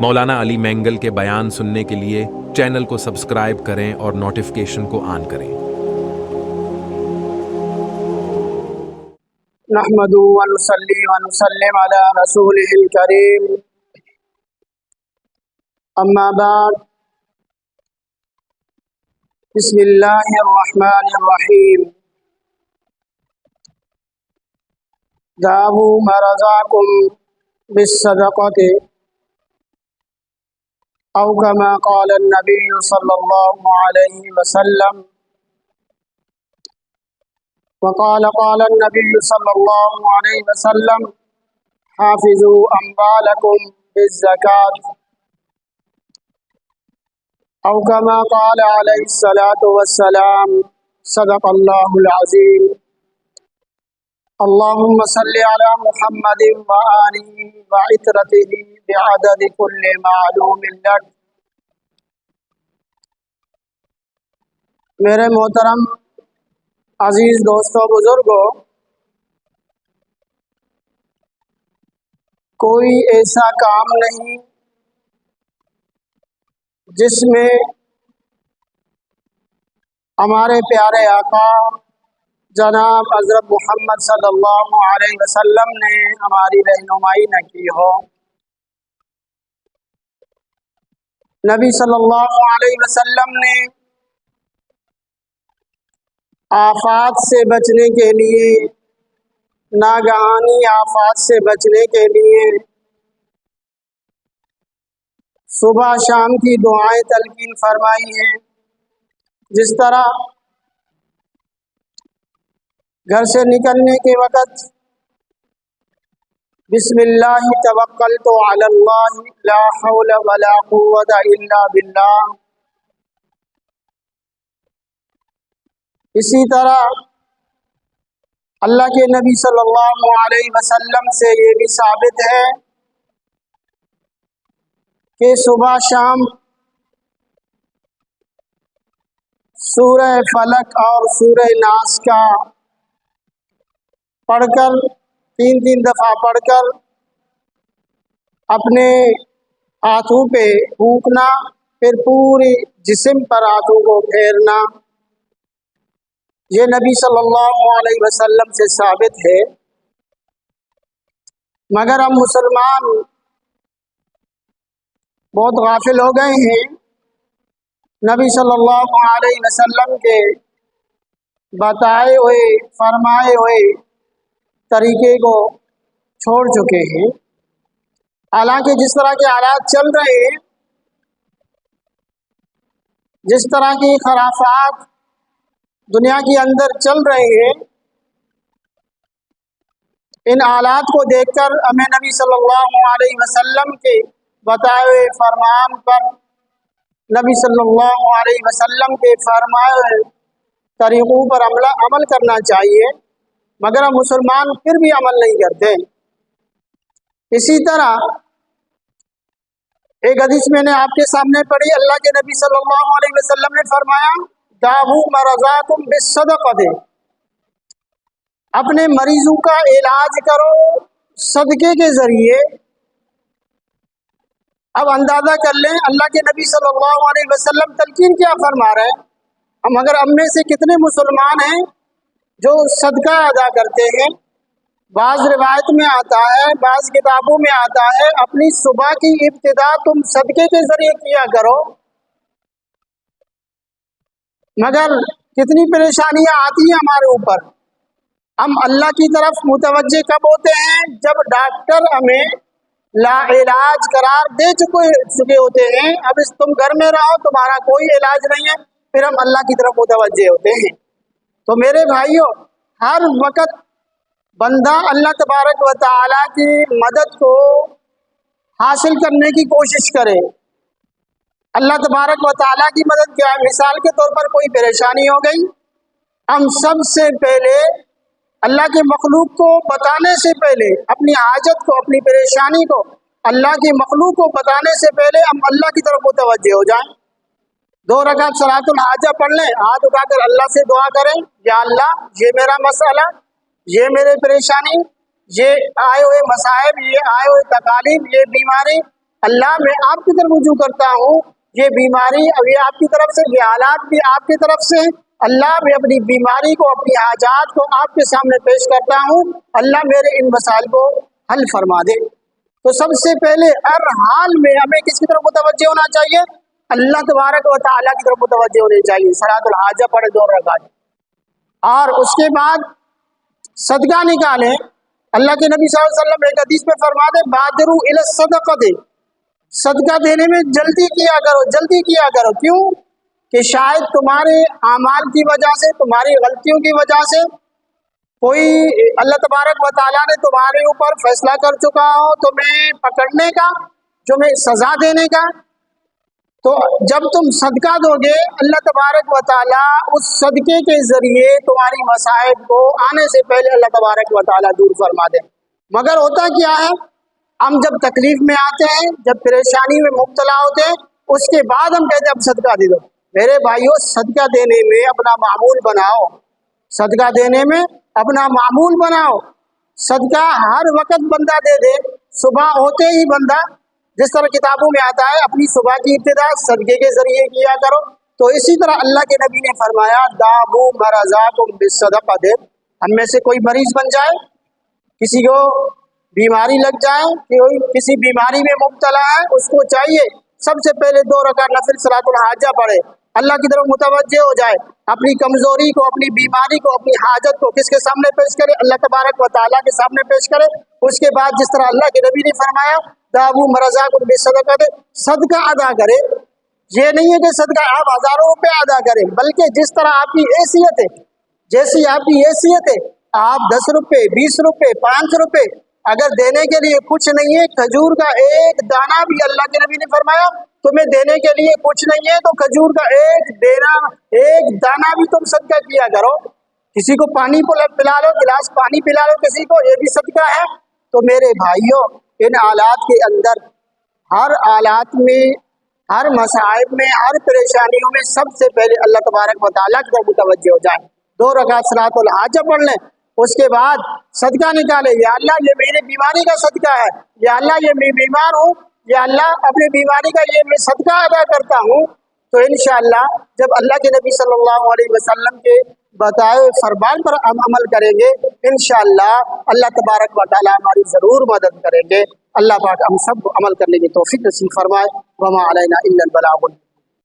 مولانا علی مینگل کے بیان سننے کے لیے چینل کو سبسکرائب کریں اور نوٹیفیکیشن کو آن کریں۔ نحمدہ ونصلی ونسلم علی رسولہ الکریم، اما بعد، بسم اللہ الرحمن الرحیم۔ دعوا ما رزقکم بالصدقۃ او کما قال النبی صلی اللہ علیہ وسلم، وقال قال النبی صلی اللہ علیہ وسلم، حافظوا اموالکم بالزکاة او کما قال علیہ الصلاة والسلام، صدق اللہ العظیم۔ اللہم صلی علی محمد وآلہ وعطرتہ بعدد کل معلوم لک۔ میرے محترم عزیز دوستوں، بزرگوں، کوئی ایسا کام نہیں جس میں ہمارے پیارے آقا جناب حضرت محمد صلی اللہ علیہ وسلم نے ہماری رہنمائی نہ کی ہو۔ نبی صلی اللہ علیہ وسلم نے آفات سے بچنے کے لیے، ناگہانی آفات سے بچنے کے لیے صبح شام کی دعائیں تلقین فرمائی ہیں۔ جس طرح گھر سے نکلنے کے وقت بسم اللہ توکلت علی اللہ لا حول ولا قوۃ الا باللہ، اسی طرح اللہ کے نبی صلی اللہ علیہ وسلم سے یہ بھی ثابت ہے کہ صبح شام سورہ فلق اور سورہ ناس کا پڑھ کر، تین دفعہ پڑھ کر اپنے ہاتھوں پہ پھونکنا، پھر پوری جسم پر ہاتھوں کو پھیرنا، یہ نبی صلی اللہ علیہ وسلم سے ثابت ہے۔ مگر ہم مسلمان بہت غافل ہو گئے ہیں، نبی صلی اللہ علیہ وسلم کے بتائے ہوئے، فرمائے ہوئے طریقے کو چھوڑ چکے ہیں۔ حالانکہ جس طرح کے حالات چل رہے ہیں، جس طرح کی خرافات دنیا کے اندر چل رہے ہیں، ان حالات کو دیکھ کر ہمیں نبی صلی اللہ علیہ وسلم کے بتائے ہوئے فرمان پر، نبی صلی اللہ علیہ وسلم کے فرمائے ہوئے طریقوں پر عمل کرنا چاہیے، مگر ہم مسلمان پھر بھی عمل نہیں کرتے۔ اسی طرح ایک حدیث میں نے آپ کے سامنے پڑھی، اللہ کے نبی صلی اللہ علیہ وسلم نے فرمایا، دعوا ما رزقکم بالصدقۃ، اپنے مریضوں کا علاج کرو صدقے کے ذریعے۔ اب اندازہ کر لیں اللہ کے نبی صلی اللہ علیہ وسلم تلقین کیا فرما رہے ہیں۔ مگر ہم میں سے کتنے مسلمان ہیں جو صدقہ ادا کرتے ہیں؟ بعض روایت میں آتا ہے، بعض کتابوں میں آتا ہے، اپنی صبح کی ابتدا تم صدقے کے ذریعے کیا کرو۔ مگر کتنی پریشانیاں آتی ہیں ہمارے اوپر۔ ہم اللہ کی طرف متوجہ کب ہوتے ہیں؟ جب ڈاکٹر ہمیں لا علاج قرار دے چکے ہوتے ہیں، اب تم گھر میں رہو، تمہارا کوئی علاج نہیں ہے، پھر ہم اللہ کی طرف متوجہ ہوتے ہیں۔ تو میرے بھائیوں، ہر وقت بندہ اللہ تبارک و تعالیٰ کی مدد کو حاصل کرنے کی کوشش کرے۔ اللہ تبارک و تعالیٰ کی مدد کیا ہے؟ مثال کے طور پر کوئی پریشانی ہو گئی، ہم سب سے پہلے اللہ کے مخلوق کو بتانے سے پہلے، اپنی حاجت کو، اپنی پریشانی کو اللہ کی مخلوق کو بتانے سے پہلے ہم اللہ کی طرف متوجہ ہو جائیں۔ 2 رکعت صلاۃ الحاجہ پڑھ لیں، ہاتھ اٹھا کر اللہ سے دعا کریں، یا اللہ یہ میرا مسئلہ، یہ میرے پریشانی، یہ آئے ہوئے مصائب، یہ آئے ہوئے تکالیف، یہ بیماری اللہ میں آپ کی طرف رجوع کرتا ہوں، یہ بیماری اب یہ آپ کی طرف سے، یہ حالات بھی آپ کی طرف سے، اللہ میں اپنی بیماری کو، اپنی حاجات کو آپ کے سامنے پیش کرتا ہوں، اللہ میرے ان مسائل کو حل فرما دے۔ تو سب سے پہلے ہر حال میں ہمیں کس کی طرف متوجہ ہونا چاہیے؟ اللہ تبارک و تعالیٰ کی طرف متوجہ ہونے چاہیے۔ صلاۃ الحاجہ پڑھے 2 رکعت، اور اس کے بعد صدقہ نکالیں۔ اللہ کے نبی صلی اللہ علیہ وسلم ایک حدیث میں فرماتے بادروا الی الصدقۃ، صدقہ دینے میں جلدی کیا کرو، جلدی کیا کرو۔ کیوں؟ کہ شاید تمہارے اعمال کی وجہ سے، تمہاری غلطیوں کی وجہ سے کوئی اللہ تبارک و تعالیٰ نے تمہارے اوپر فیصلہ کر چکا ہو تمہیں پکڑنے کا، تمہیں سزا دینے کا۔ تو جب تم صدقہ دو گے، اللہ تبارک و تعالیٰ اس صدقے کے ذریعے تمہاری مصائب کو آنے سے پہلے اللہ تبارک و تعالیٰ دور فرما دیں۔ مگر ہوتا کیا ہے، ہم جب تکلیف میں آتے ہیں، جب پریشانی میں مبتلا ہوتے ہیں، اس کے بعد ہم کہتے ہیں اب صدقہ دے دو۔ میرے بھائیوں، صدقہ دینے میں اپنا معمول بناؤ، صدقہ دینے میں اپنا معمول بناؤ۔ صدقہ ہر وقت بندہ دے دے، صبح ہوتے ہی بندہ، جس طرح کتابوں میں آتا ہے اپنی صبح کی ابتدا صدقے کے ذریعے کیا کرو، تو اسی طرح اللہ کے نبی نے فرمایا داؤ مرضاکم بالصدقہ، ہم میں سے کوئی مریض بن جائے، کسی کو بیماری لگ جائے، کوئی کسی بیماری میں مبتلا ہے، اس کو چاہیے سب سے پہلے 2 رکعت نفل صلاۃ الحاجہ پڑھے، اللہ کی طرف متوجہ ہو جائے، اپنی کمزوری کو، اپنی بیماری کو، اپنی حاجت کو کس کے سامنے پیش کرے؟ اللہ تبارک و تعالیٰ کے سامنے پیش کرے۔ اس کے بعد جس طرح اللہ کے نبی نے فرمایا داؤ مرضاکم بالصدقہ، صدقہ ادا کرے۔ یہ نہیں ہے کہ صدقہ آپ ہزاروں روپے ادا کریں، بلکہ جس طرح آپ کی حیثیت ہے، جیسی آپ کی حیثیت ہے، آپ 10 روپے، 20 روپے، 5 روپے، اگر دینے کے لیے کچھ نہیں ہے، کھجور کا ایک دانہ بھی اللہ کے نبی نے فرمایا تمہیں دینے کے لیے کچھ نہیں ہے تو کھجور کا ایک دانہ بھی تم صدقہ کیا کرو۔ کسی کو پانی پلا لو، گلاس پانی پلا لو کسی کو، یہ بھی صدقہ ہے۔ تو میرے بھائیوں، ان حالات کے اندر، ہر حالات میں، ہر مصائب میں، ہر پریشانیوں میں سب سے پہلے اللہ تبارک و تعالیٰ کی طرف متوجہ ہو جائیں۔ 2 رکعت صلاۃ الحاجہ پڑھ لیں، اس کے بعد صدقہ نکالے، یا اللہ یہ میری بیماری کا صدقہ ہے، یا اللہ یہ میں بیمار ہوں، یا اللہ اپنی بیماری کا یہ میں صدقہ ادا کرتا ہوں۔ تو انشاءاللہ جب اللہ کے نبی صلی اللہ علیہ وسلم کے بتائے فرمان پر ہم عمل کریں گے، انشاءاللہ اللہ تبارک و تعالیٰ ہماری ضرور مدد کریں گے۔ اللہ پاک ہم سب کو عمل کرنے کی توفیق نصیب فرمائے۔ وما علینا الا البلاغ۔